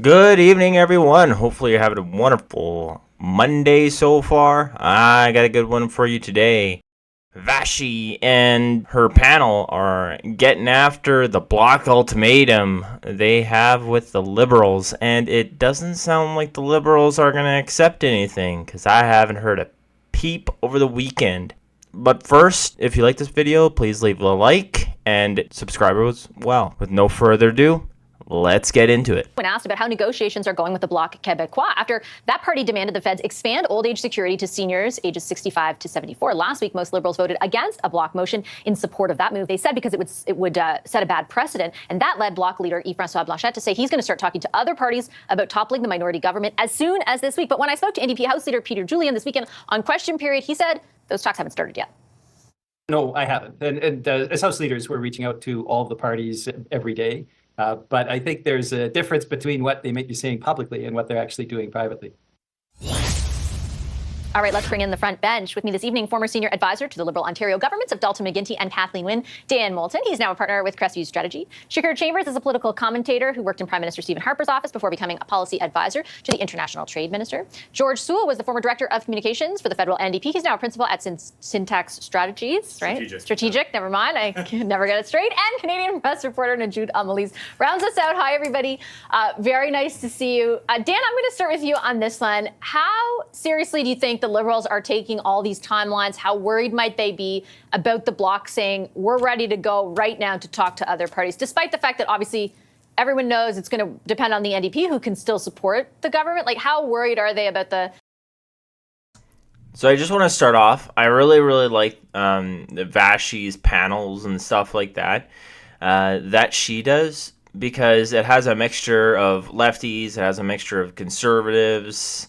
Good evening, everyone. Hopefully, you're having a wonderful Monday so far. I got a good one for you today. Vashi and her panel are getting after the Bloc ultimatum they have with the Liberals, and it doesn't sound like the Liberals are going to accept anything because I haven't heard a peep over the weekend. But first, if you like this video, please leave a like and subscribe as well. With no further ado, let's get into it. When asked about how negotiations are going with the Bloc Québécois after that party demanded the feds expand old age security to seniors ages 65 to 74. Last week, most Liberals voted against a Bloc motion in support of that move. They said because it would set a bad precedent. And that led Bloc leader Yves-François Blanchet to say he's going to start talking to other parties about toppling the minority government as soon as this week. But when I spoke to NDP House Leader Peter Julian this weekend on question period, he said those talks haven't started yet. No, I haven't. And as House leaders, we're reaching out to all of the parties every day. But I think there's a difference between what they might be saying publicly and what they're actually doing privately. All right, let's bring in the front bench. With me this evening, former senior advisor to the Liberal Ontario governments of Dalton McGuinty and Kathleen Wynne, Dan Moulton. He's now a partner with Crestview Strategy. Shakir Chambers is a political commentator who worked in Prime Minister Stephen Harper's office before becoming a policy advisor to the International Trade Minister. George Sewell was the former director of communications for the federal NDP. He's now a principal at Syntax Strategies, right? Strategic, never mind. I can never get it straight. And Canadian press reporter Najud Amelise rounds us out. Hi, everybody. Very nice to see you. Dan, I'm going to start with you on this one. How seriously do you think the Liberals are taking all these timelines? How worried might they be about the Bloc saying we're ready to go right now to talk to other parties, despite the fact that obviously everyone knows it's going to depend on the NDP who can still support the government? Like, how worried are they about the... So I just want to start off. I really like the Vashi's panels and stuff like that that she does, because it has a mixture of lefties, it has a mixture of conservatives.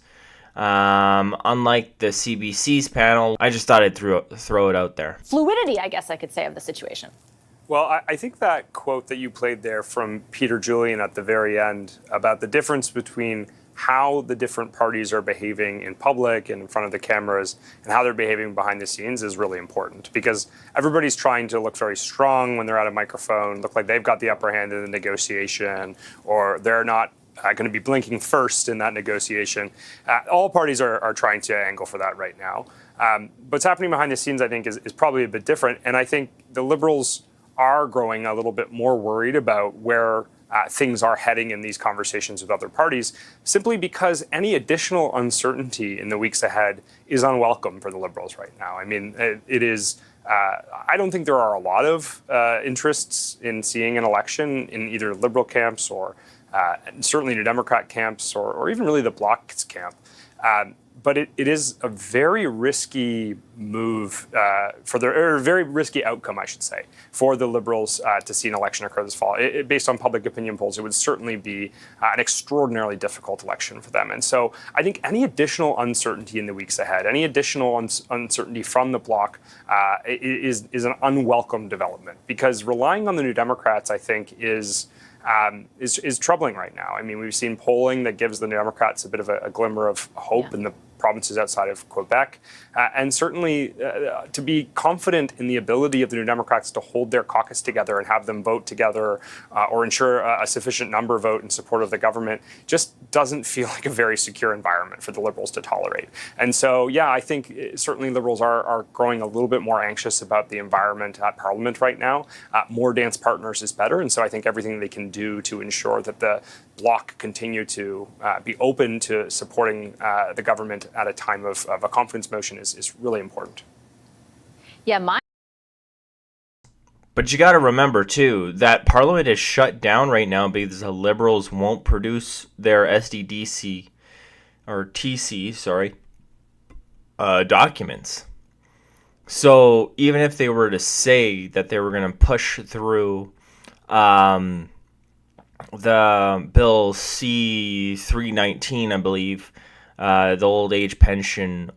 Unlike the CBC's panel, I just thought I'd throw it out there. Fluidity, I guess I could say, of the situation. Well, I think that quote that you played there from Peter Julian at the very end about the difference between how the different parties are behaving in public and in front of the cameras and how they're behaving behind the scenes is really important, because everybody's trying to look very strong when they're at a microphone, look like they've got the upper hand in the negotiation, or they're not going to be blinking first in that negotiation. All parties are trying to angle for that right now. What's happening behind the scenes, I think, is probably a bit different. And I think the Liberals are growing a little bit more worried about where things are heading in these conversations with other parties, simply because any additional uncertainty in the weeks ahead is unwelcome for the Liberals right now. I mean, it is... I don't think there are a lot of interests in seeing an election in either Liberal camps or certainly the Democrat camps, or even really the Bloc's camp. But it is a very risky move or a very risky outcome, I should say, for the Liberals to see an election occur this fall. Based on public opinion polls, it would certainly be an extraordinarily difficult election for them. And so I think any additional uncertainty in the weeks ahead, any additional uncertainty from the Bloc is an unwelcome development, because relying on the New Democrats, I think, is troubling right now. I mean, we've seen polling that gives the Democrats a bit of a glimmer of hope in the provinces outside of Quebec, and certainly to be confident in the ability of the New Democrats to hold their caucus together and have them vote together or ensure a sufficient number vote in support of the government just doesn't feel like a very secure environment for the Liberals to tolerate. And so, yeah, I think certainly Liberals are growing a little bit more anxious about the environment at Parliament right now. More dance partners is better, and so I think everything they can do to ensure that the Bloc continue to be open to supporting the government at a time of a confidence motion is really important. Yeah, But you got to remember, too, that Parliament is shut down right now because the Liberals won't produce their SDDC, or TC, sorry, documents. So even if they were to say that they were going to push through the Bill C-319, I believe, the old age pension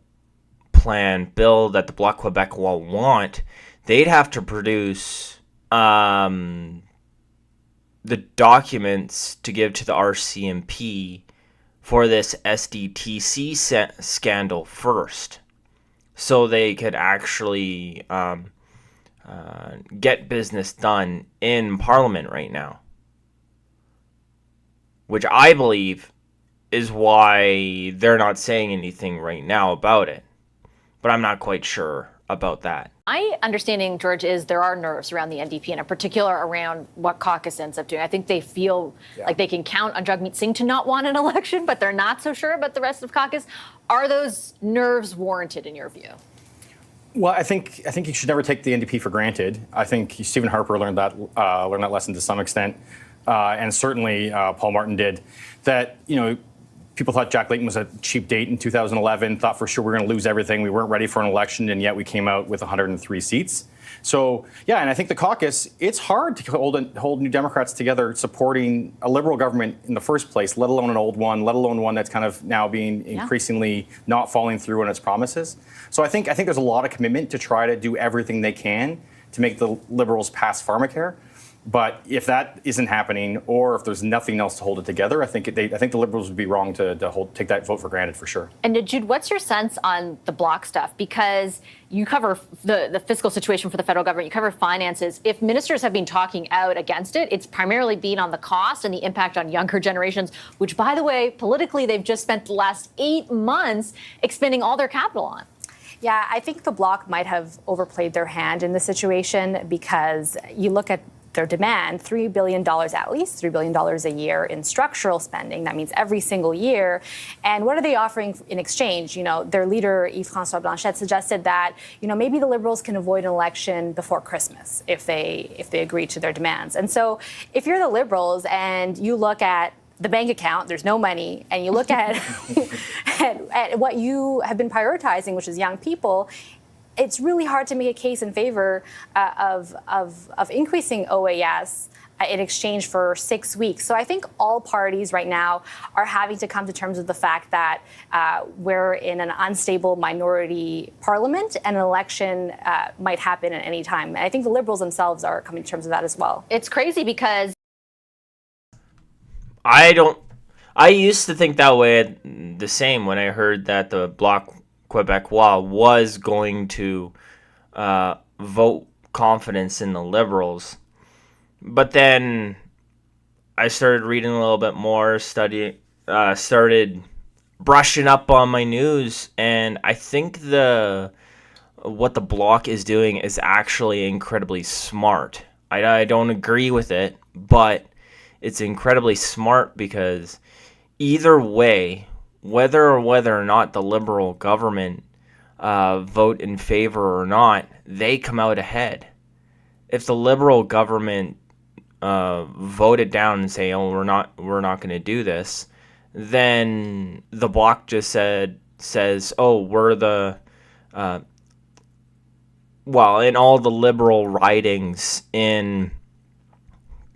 plan bill that the Bloc Québécois want, they'd have to produce the documents to give to the RCMP for this SDTC scandal first, so they could actually get business done in Parliament right now. which I believe is why they're not saying anything right now about it. But I'm not quite sure about that. My understanding, George, is there are nerves around the NDP, and in particular around what caucus ends up doing. I think they feel like they can count on Jagmeet Singh to not want an election, but they're not so sure about the rest of caucus. Are those nerves warranted in your view? Well, I think you should never take the NDP for granted. I think Stephen Harper learned that lesson to some extent, and certainly Paul Martin did. That people thought Jack Layton was a cheap date in 2011, thought for sure we were going to lose everything. We weren't ready for an election, and yet we came out with 103 seats. So, yeah, and I think the caucus, it's hard to hold New Democrats together supporting a Liberal government in the first place, let alone an old one, let alone one that's kind of now being increasingly not following through on its promises. So I think there's a lot of commitment to try to do everything they can to make the Liberals pass pharmacare. But if that isn't happening, or if there's nothing else to hold it together, I think the Liberals would be wrong to take that vote for granted for sure. And Jude, what's your sense on the Bloc stuff? Because you cover the fiscal situation for the federal government, you cover finances. If ministers have been talking out against it, it's primarily been on the cost and the impact on younger generations, which, by the way, politically, they've just spent the last 8 months expending all their capital on. Yeah, I think the Bloc might have overplayed their hand in this situation, because you look at their demand, $3 billion, at least $3 billion a year in structural spending. That means every single year. And what are they offering in exchange? Their leader, Yves-François Blanchet, suggested that, maybe the Liberals can avoid an election before Christmas if they agree to their demands. And so if you're the Liberals and you look at the bank account, there's no money, and you look at, at what you have been prioritizing, which is young people, it's really hard to make a case in favor of increasing OAS in exchange for 6 weeks. So I think all parties right now are having to come to terms with the fact that we're in an unstable minority parliament, and an election might happen at any time. And I think the Liberals themselves are coming to terms with that as well. It's crazy because I used to think that way the same when I heard that the Bloc Québécois was going to vote confidence in the Liberals. But then I started reading a little bit more, started brushing up on my news, and I think what the Bloc is doing is actually incredibly smart. I don't agree with it, but it's incredibly smart, because either way, whether or not the Liberal government vote in favor or not, they come out ahead. If the Liberal government voted down and say, "Oh, we're not going to do this," then the Bloc just says, "Oh, we're the in all the Liberal ridings in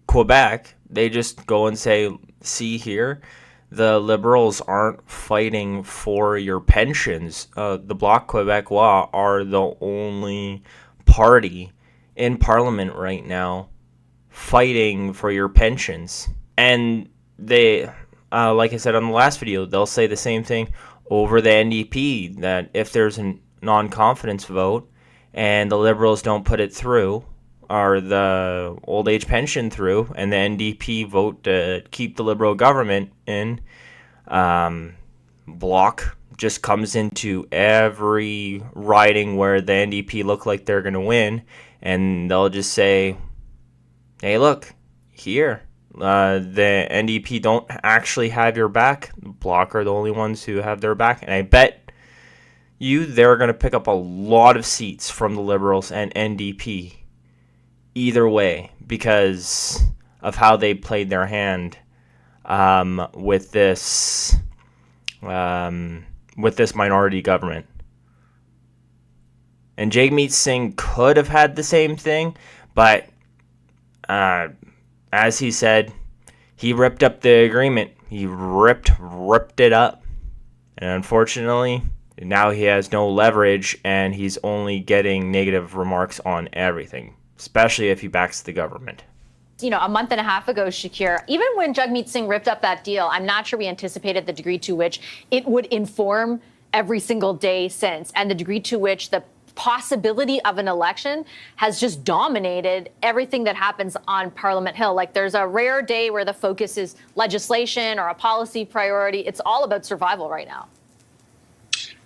Quebec, they just go and say, see here, the Liberals aren't fighting for your pensions. The Bloc Québécois are the only party in Parliament right now fighting for your pensions." And they, like I said on the last video, they'll say the same thing over the NDP, that if there's a non-confidence vote and the Liberals don't put it through, or the old age pension through, and the NDP vote to keep the Liberal government in, Bloc just comes into every riding where the NDP look like they're going to win, and they'll just say, "Hey, look, here, the NDP don't actually have your back. The Bloc are the only ones who have their back." And I bet you they're going to pick up a lot of seats from the Liberals and NDP either way, because of how they played their hand with this minority government. And Jagmeet Singh could have had the same thing, but as he said, he ripped up the agreement. He ripped it up, and unfortunately, now he has no leverage, and he's only getting negative remarks on everything, especially if he backs the government. A month and a half ago, Shakir, even when Jagmeet Singh ripped up that deal, I'm not sure we anticipated the degree to which it would inform every single day since, and the degree to which the possibility of an election has just dominated everything that happens on Parliament Hill. Like, there's a rare day where the focus is legislation or a policy priority. It's all about survival right now.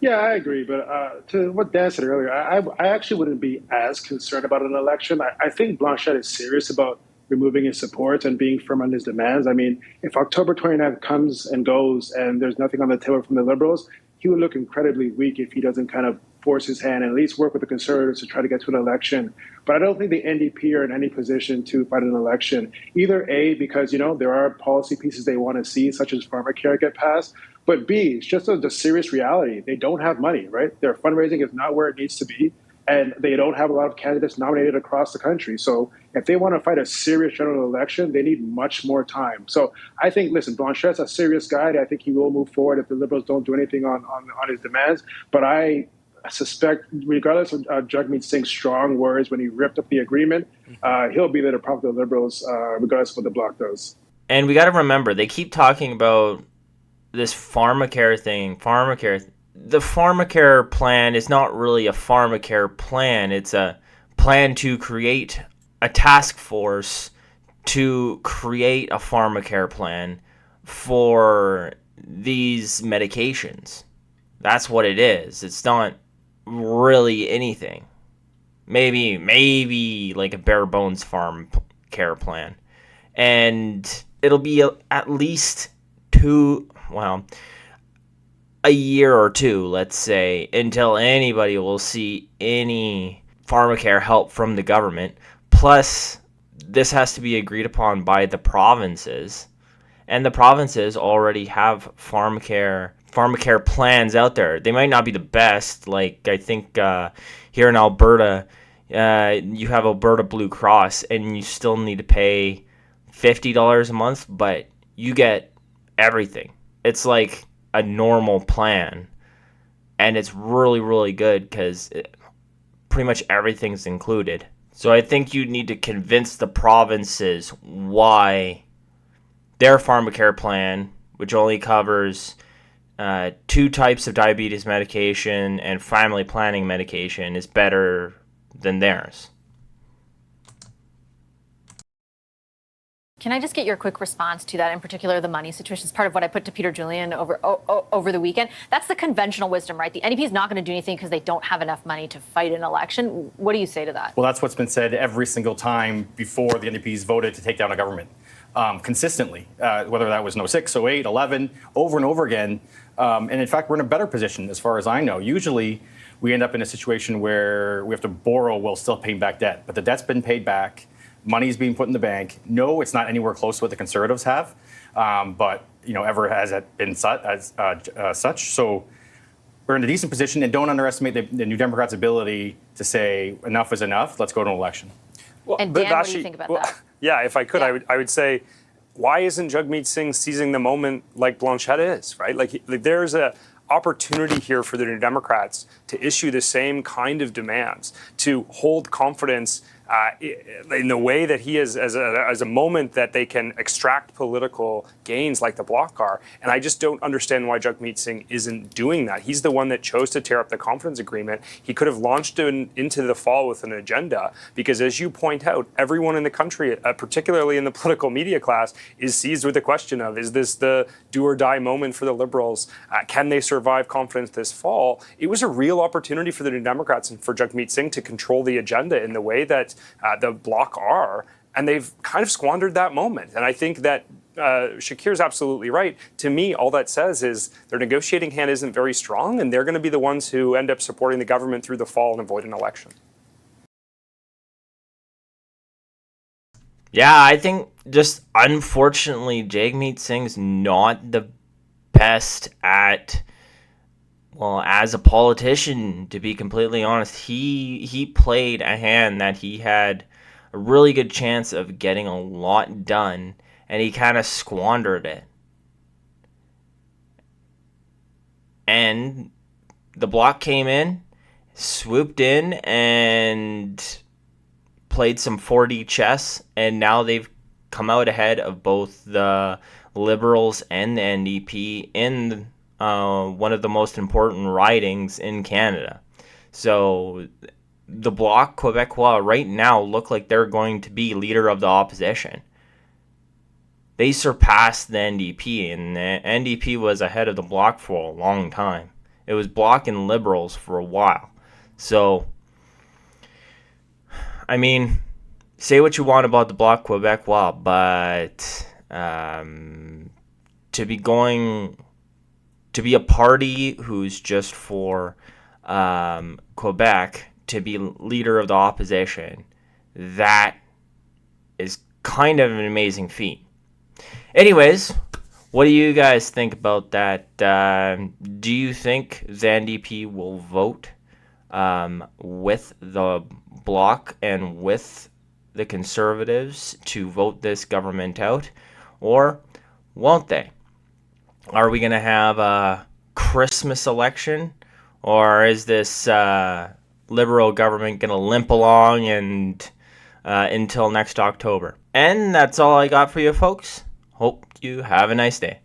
Yeah, I agree. But to what Dan said earlier, I actually wouldn't be as concerned about an election. I think Blanchette is serious about removing his support and being firm on his demands. I mean, if October 29th comes and goes and there's nothing on the table from the Liberals, he would look incredibly weak if he doesn't kind of force his hand and at least work with the Conservatives to try to get to an election. But I don't think the NDP are in any position to fight an election. Either A, because, there are policy pieces they want to see, such as pharmacare, get passed. But B, it's just the serious reality. They don't have money, right? Their fundraising is not where it needs to be. And they don't have a lot of candidates nominated across the country. So if they want to fight a serious general election, they need much more time. So I think, listen, Blanchette's a serious guy. I think he will move forward if the Liberals don't do anything on his demands. But I suspect, regardless of Jagmeet Singh's strong words when he ripped up the agreement, he'll be there to prompt the Liberals, regardless of what the Bloc does. And we got to remember, they keep talking about this pharmacare thing. The pharmacare plan is not really a pharmacare plan. It's a plan to create a task force to create a pharmacare plan for these medications. That's what it is. It's not really anything. Maybe like a bare bones farm care plan. And it'll be at least a year or two, let's say, until anybody will see any pharmacare help from the government. Plus, this has to be agreed upon by the provinces. And the provinces already have pharmacare plans out there. They might not be the best. Like, I think here in Alberta, you have Alberta Blue Cross, and you still need to pay $50 a month, but you get everything. It's like a normal plan, and it's really, really good because pretty much everything's included. So I think you need to convince the provinces why their pharmacare plan, which only covers 2 types of diabetes medication and family planning medication, is better than theirs. Can I just get your quick response to that, in particular the money situation? It's part of what I put to Peter Julian over the weekend. That's the conventional wisdom, right? The NDP is not going to do anything because they don't have enough money to fight an election. What do you say to that? Well, that's what's been said every single time before the NDP's voted to take down a government. Consistently, whether that was 06, 08, 11, over and over again. And in fact, we're in a better position as far as I know. Usually, we end up in a situation where we have to borrow while still paying back debt. But the debt's been paid back. Money's being put in the bank. No, it's not anywhere close to what the Conservatives have, but ever has it been such. So we're in a decent position, and don't underestimate the New Democrats' ability to say enough is enough. Let's go to an election. Well, and Dan, what do you think about that? Yeah, if I could, yeah. I would say, why isn't Jagmeet Singh seizing the moment like Blanchette is, right? Like there's a opportunity here for the New Democrats to issue the same kind of demands, to hold confidence in the way that he is as a moment that they can extract political gains like the Bloc are. And I just don't understand why Jagmeet Singh isn't doing that. He's the one that chose to tear up the confidence agreement. He could have launched into the fall with an agenda because, as you point out, everyone in the country, particularly in the political media class, is seized with the question of, is this the do or die moment for the Liberals? Can they survive confidence this fall? It was a real opportunity for the New Democrats and for Jagmeet Singh to control the agenda in the way that the Bloc are, and they've kind of squandered that moment. And I think that Shakir's absolutely right. To me, all that says is their negotiating hand isn't very strong, and they're going to be the ones who end up supporting the government through the fall and avoid an election. Yeah, I think just unfortunately, Jagmeet Singh's not the best at, well, as a politician, to be completely honest. He played a hand that he had a really good chance of getting a lot done, and he kind of squandered it. And the Bloc came in, swooped in, and played some 4D chess, and now they've come out ahead of both the Liberals and the NDP in one of the most important ridings in Canada. So the Bloc Quebecois right now look like they're going to be leader of the opposition. They surpassed the NDP, and the NDP was ahead of the Bloc for a long time. It was Bloc and Liberals for a while. So, I mean, say what you want about the Bloc Quebecois, but to be a party who's just for Quebec, to be leader of the opposition, that is kind of an amazing feat. Anyways, what do you guys think about that? Do you think the NDP will vote with the Bloc and with the Conservatives to vote this government out, or won't they? Are we going to have a Christmas election, or is this Liberal government going to limp along and until next October? And that's all I got for you folks. Hope you have a nice day.